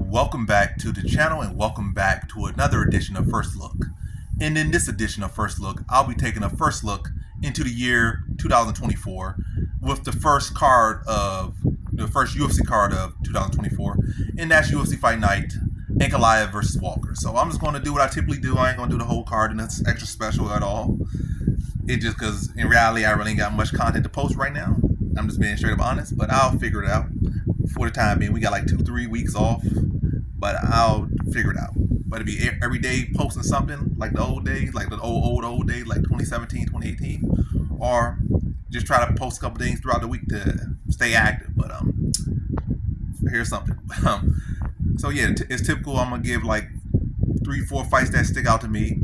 welcome back to the channel and welcome back to another edition of First Look. And in this edition of First Look, I'll be taking a first look into the year 2024 with the first UFC card of 2024, and that's UFC Fight Night, Ankalaev versus Walker. So I'm just going to do what I typically do. I ain't going to do the whole card, and it's extra special at all. It just because in reality I really ain't got much content to post right now. I'm just being straight up honest, but I'll figure it out. For the time being, we got like 2-3 weeks off, but I'll figure it out. But it'll be every day posting something like the old days, like the old days, like 2017, 2018, or just try to post a couple things throughout the week to stay active. But here's something. So yeah, it's typical. I'm gonna give like 3-4 fights that stick out to me,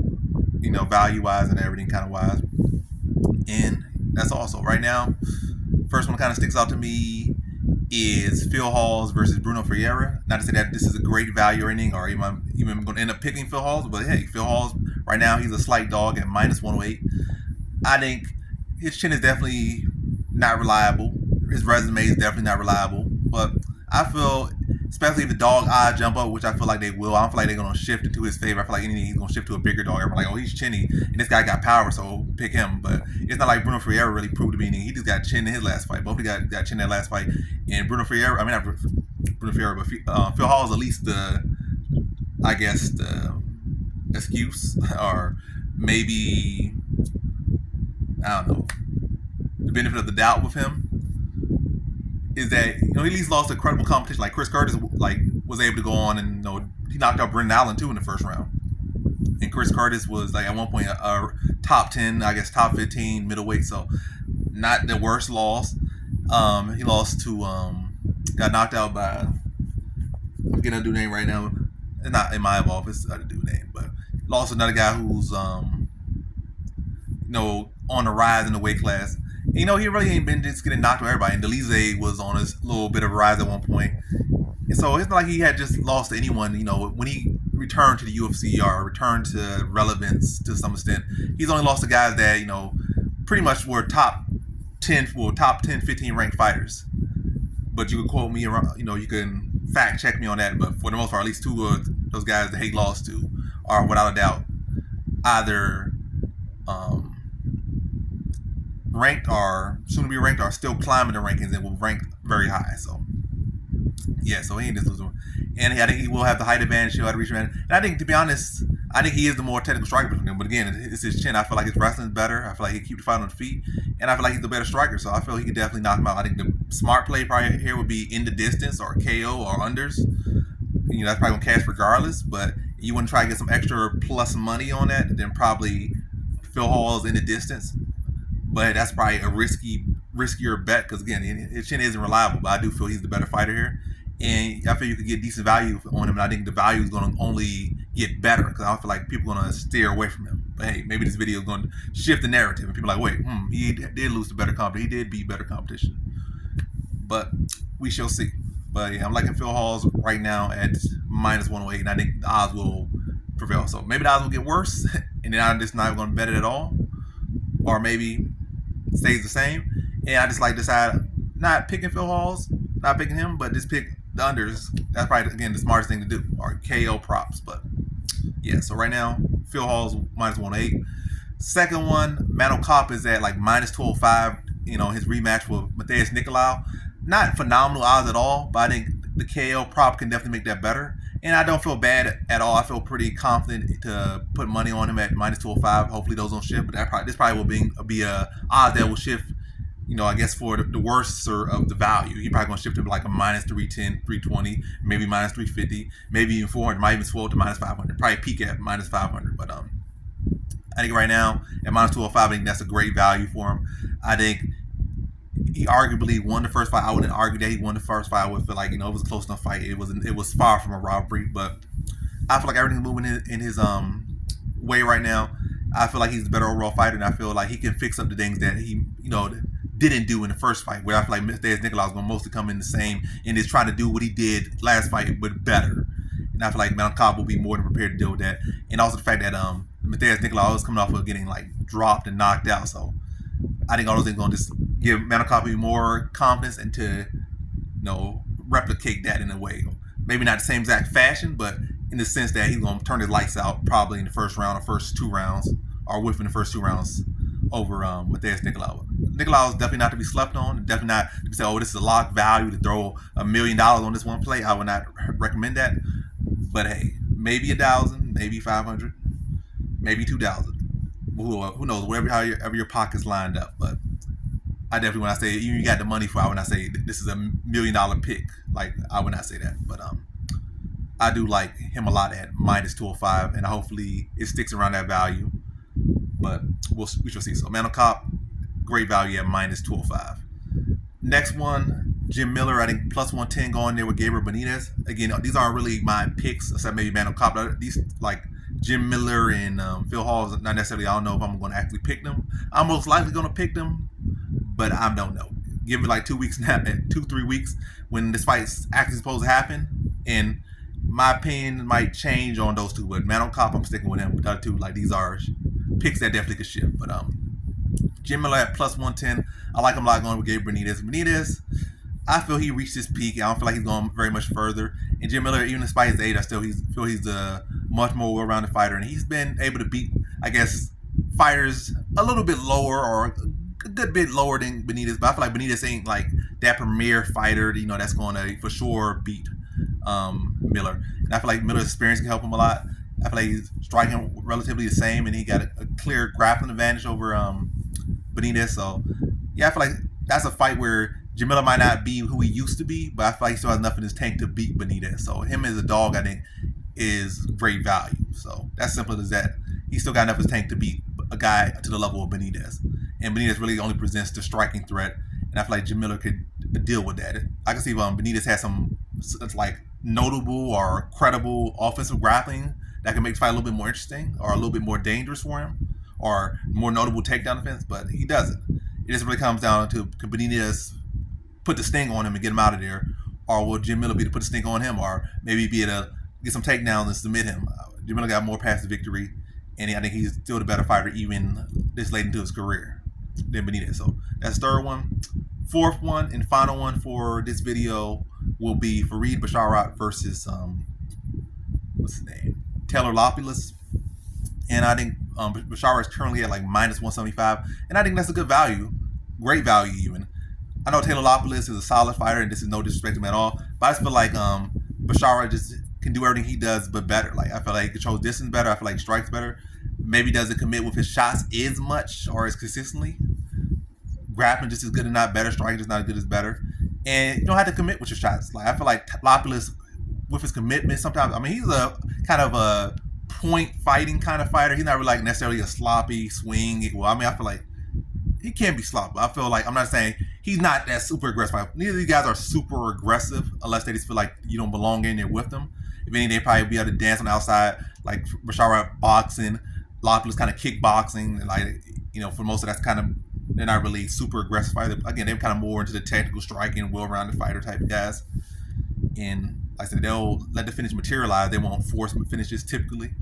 value wise and everything kind of wise. And that's also right now. First one kind of sticks out to me is Phil Hawes versus Bruno Ferreira. Not to say that this is a great value or anything, or even going to end up picking Phil Hawes, but hey, Phil Hawes right now he's a slight dog at -108. I think his chin is definitely not reliable. His resume is definitely not reliable, but I feel, especially if the dog odds jump up, which I feel like they will, I don't feel like they're going to shift into his favor. I feel like anything he's going to shift to a bigger dog. Everyone's like, oh, he's chinny, and this guy got power, so pick him. But it's not like Bruno Ferreira really proved to be anything. He just got chin in his last fight. Both got chin in that last fight. And Bruno Ferreira, not Bruno Ferreira, but Phil Hawes at least the excuse, or maybe, I don't know, the benefit of the doubt with him is that he at least lost a credible competition. Like Chris Curtis, was able to go on and he knocked out Brendan Allen too in the first round. And Chris Curtis was like at one point a top 10, top 15 middleweight, so not the worst loss. He lost to got knocked out by, I'm getting a dude name right now. It's not in my office, a dude name, but lost to another guy who's on the rise in the weight class. He really ain't been just getting knocked out everybody. And Delize was on his little bit of a rise at one point. And so it's not like he had just lost to anyone. When he returned to the UFC or returned to relevance to some extent, he's only lost to guys that, pretty much were top 10, 15 ranked fighters. But you could quote me around, you can fact check me on that. But for the most part, at least two of those guys that he lost to are without a doubt either ranked or soon to be ranked or still climbing the rankings and will rank very high. So yeah, so he ain't just losing. And I think he will have the height advantage. He'll have the reach advantage. And I think, to be honest, he is the more technical striker between them. But again, it's his chin. I feel like his wrestling is better. I feel like he can keep the fight on the feet. And I feel like he's the better striker. So I feel he could definitely knock him out. I think the smart play probably here would be in the distance or KO or unders. That's probably going to cash regardless. But you wouldn't try to get some extra plus money on that, then probably Phil Hawes in the distance. But that's probably a riskier bet because, again, his chin isn't reliable. But I do feel he's the better fighter here. And I feel you could get decent value on him. And I think the value is going to only get better because I don't feel like people are going to steer away from him. But hey, maybe this video is going to shift the narrative. And people are like, wait, he did lose to better competition. He did beat better competition. But we shall see. But yeah, I'm liking Phil Hawes right now at -108. And I think the odds will prevail. So maybe the odds will get worse. And then I'm just not going to bet it at all. Or maybe stays the same. And I just decide not picking Phil Hawes, not picking him, but just pick the unders. That's probably, again, the smartest thing to do, or KO props. But yeah, so right now Phil Hawes -108. Second one, Mano Cop is at like -205. His rematch with Matheus Nicolau. Not phenomenal odds at all, but I think the KO prop can definitely make that better. And I don't feel bad at all. I feel pretty confident to put money on him at -205. Hopefully those don't shift, but this probably will be a odds that will shift. I guess for the worst of the value, you're probably going to shift to like a -310, 320, maybe -350, maybe even 400, might even swell to -500. Probably peak at -500. But I think right now at -205, I think that's a great value for him. I think he arguably won the first fight. I wouldn't argue that he won the first fight. I would feel like it was a close enough fight. It was far from a robbery, but I feel like everything's moving in his way right now. I feel like he's the better overall fighter, and I feel like he can fix up the things that he didn't do in the first fight, where I feel like Matheus Nicolau is going to mostly come in the same and is trying to do what he did last fight, but better. And I feel like Mount Cobb will be more than prepared to deal with that. And also the fact that Matheus Nicolau is coming off of getting dropped and knocked out. So I think all those things are going to just give Mount Cobb more confidence and to replicate that in a way. Maybe not the same exact fashion, but in the sense that he's going to turn his lights out probably in the first round or first 2 rounds, or within the first 2 rounds over Mateusz Nicolau. Nicolau is definitely not to be slept on. Definitely not to say, oh, this is a lock value to throw $1 million on this one play. I would not recommend that. But hey, maybe 1,000, maybe 500, maybe 2,000. Who knows? However your pockets lined up. But I definitely, when I say even you got the money for, I would not say this is $1 million pick. Like, I would not say that. But I do like him a lot at -205, and hopefully it sticks around that value. But we shall see. So Manel Kape, great value at -205. Next one, Jim Miller, I think +110 going there with Gabriel Benitez. Again, these aren't really my picks, except maybe Manel Kape. These, like Jim Miller and Phil Hall, is not necessarily, I don't know if I'm going to actually pick them. I'm most likely going to pick them, but I don't know. Give it like 2 weeks now, 2-3 weeks when this fight's actually supposed to happen, and my opinion might change on those two. But Manel Kape, I'm sticking with him. But the other two, like, these are picks that definitely could shift. But Jim Miller at +110. I like him a lot going with Gabriel Benitez. Benitez, I feel he reached his peak. I don't feel like he's going very much further. And Jim Miller, even despite his age, I still feel he's a much more well-rounded fighter. And he's been able to beat, I guess, fighters a little bit lower or a good bit lower than Benitez. But I feel like Benitez ain't like that premier fighter, that's going to for sure beat Miller. And I feel like Miller's experience can help him a lot. I feel like he's striking relatively the same, and he got a clear grappling advantage over Benitez. So, yeah, I feel like that's a fight where Jim Miller might not be who he used to be, but I feel like he still has enough in his tank to beat Benitez. So, him as a dog, I think, is great value. So, that's simple as that. He still got enough in his tank to beat a guy to the level of Benitez. And Benitez really only presents the striking threat, and I feel like Jim Miller could deal with that. I can see Benitez has some like notable or credible offensive grappling that can make the fight a little bit more interesting or a little bit more dangerous for him, or more notable takedown defense, but he doesn't. It just really comes down to, can Benitez put the sting on him and get him out of there, or will Jim Miller be to put the sting on him, or maybe be able to get some takedowns and submit him? Jim Miller got more past the victory, and I think he's still the better fighter even this late into his career than Benitez. So that's the third one. Fourth one and final one for this video will be Farid Basharat versus what's his name? Taylor Lopoulos. And I think Basharat is currently at like -175, and I think that's a good value, great value even. I know Taylor Lopoulos is a solid fighter, and this is no disrespect to him at all, but I just feel like Basharat just can do everything he does, but better. Like, I feel like he controls distance better. I feel like he strikes better. Maybe doesn't commit with his shots as much or as consistently. Grappling just as good and not better. Striking just not as good as better. And you don't have to commit with your shots. Like, I feel like Lopoulos, with his commitment, sometimes, I mean, he's a kind of a point fighting kind of fighter. He's not really like necessarily a sloppy swing. Well, I mean, I feel like he can be sloppy. I feel like, I'm not saying he's not that super aggressive. Neither of these guys are super aggressive unless they just feel like you don't belong in there with them. If anything, they probably be able to dance on the outside, like Basharat boxing, Lopoulos kind of kickboxing, and like, for most of that's kind of, they're not really super aggressive fighters. Again, they're kind of more into the technical striking, well-rounded fighter type of guys. And like I said, they'll let the finish materialize. They won't force finishes typically.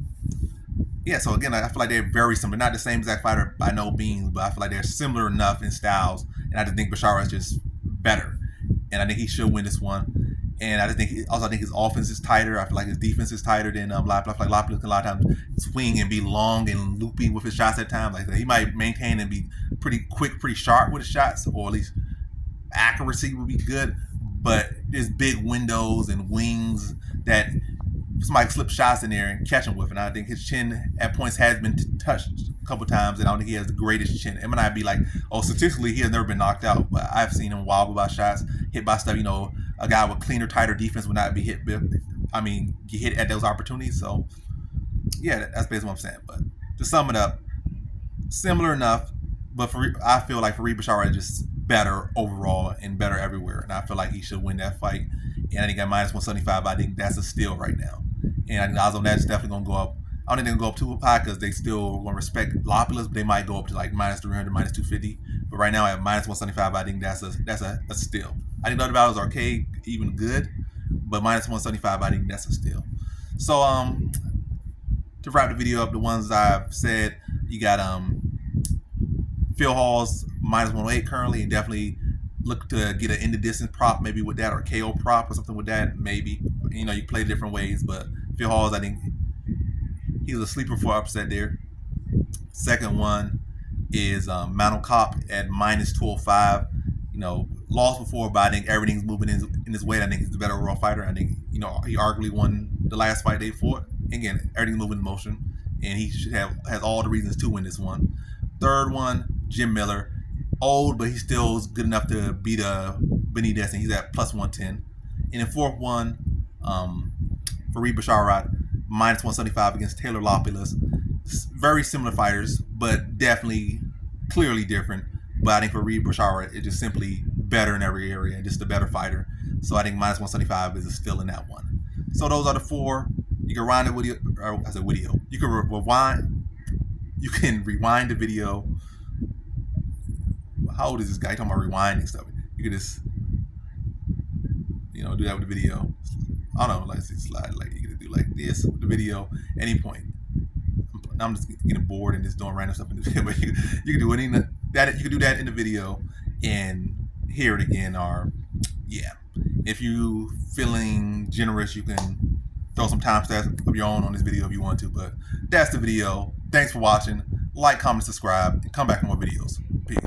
Yeah, so again, I feel like they're very similar. Not the same exact fighter by no means, but I feel like they're similar enough in styles. And I just think Basharat is just better. And I think he should win this one. And I just think, I think his offense is tighter. I feel like his defense is tighter than Lopoulos. I feel like Lopoulos can a lot of times swing and be long and loopy with his shots at times. Like, he might maintain and be pretty quick, pretty sharp with his shots, or at least accuracy would be good. But there's big windows and wings that somebody slip shots in there and catch him with. And I think his chin at points has been touched a couple times, and I don't think he has the greatest chin. It might not be like, statistically, he has never been knocked out, but I've seen him wobble by shots, hit by stuff. A guy with cleaner, tighter defense would not be hit. Get hit at those opportunities. So, yeah, that's basically what I'm saying. But to sum it up, similar enough, but I feel like Farid Basharat is just better overall and better everywhere, and I feel like he should win that fight. And I think at -175, I think that's a steal right now. And I think odds on that's definitely going to go up. I don't think they're going to go up too high because they still want to respect Lopoulos, but they might go up to like -300, -250. But right now at -175, I think that's a steal. I think the other battles are okay, even good, but -175, I think that's a steal. So to wrap the video up, the ones I've said, you got Phil Hall's -108 currently, and definitely look to get an in the distance prop maybe with that, or KO prop or something with that maybe. You know, you play different ways, but Phil Hawes, I think he's a sleeper for upset there. Second one is Manel Cop at minus 205. You know, lost before, but I think everything's moving in his way. I think he's the better overall fighter. I think, you know, he arguably won the last fight they fought. Again, everything's moving in motion, and he should has all the reasons to win this one. Third one, Jim Miller, old, but he still is good enough to beat Benitez, and he's at plus 110. And the fourth one, Fareed Basharat, minus 175 against Taylor Lopulus. Very similar fighters, but definitely clearly different. But I think Fareed Basharat is just simply better in every area and just a better fighter. So I think minus 175 is still in that one. So those are the four. You can rewind the video. I said video. You can rewind. You can rewind the video. How old is this guy? He's talking about rewinding stuff. You can just, you know, do that with the video. I don't know, like slide, like you can do like this with the video any point. I'm just getting bored and just doing random stuff in the video, but you can do any that. You can do that in the video and hear it again. Or yeah, if you feeling generous, you can throw some timestamps of your own on this video if you want to. But that's the video. Thanks for watching. Like, comment, subscribe, and come back for more videos. Peace.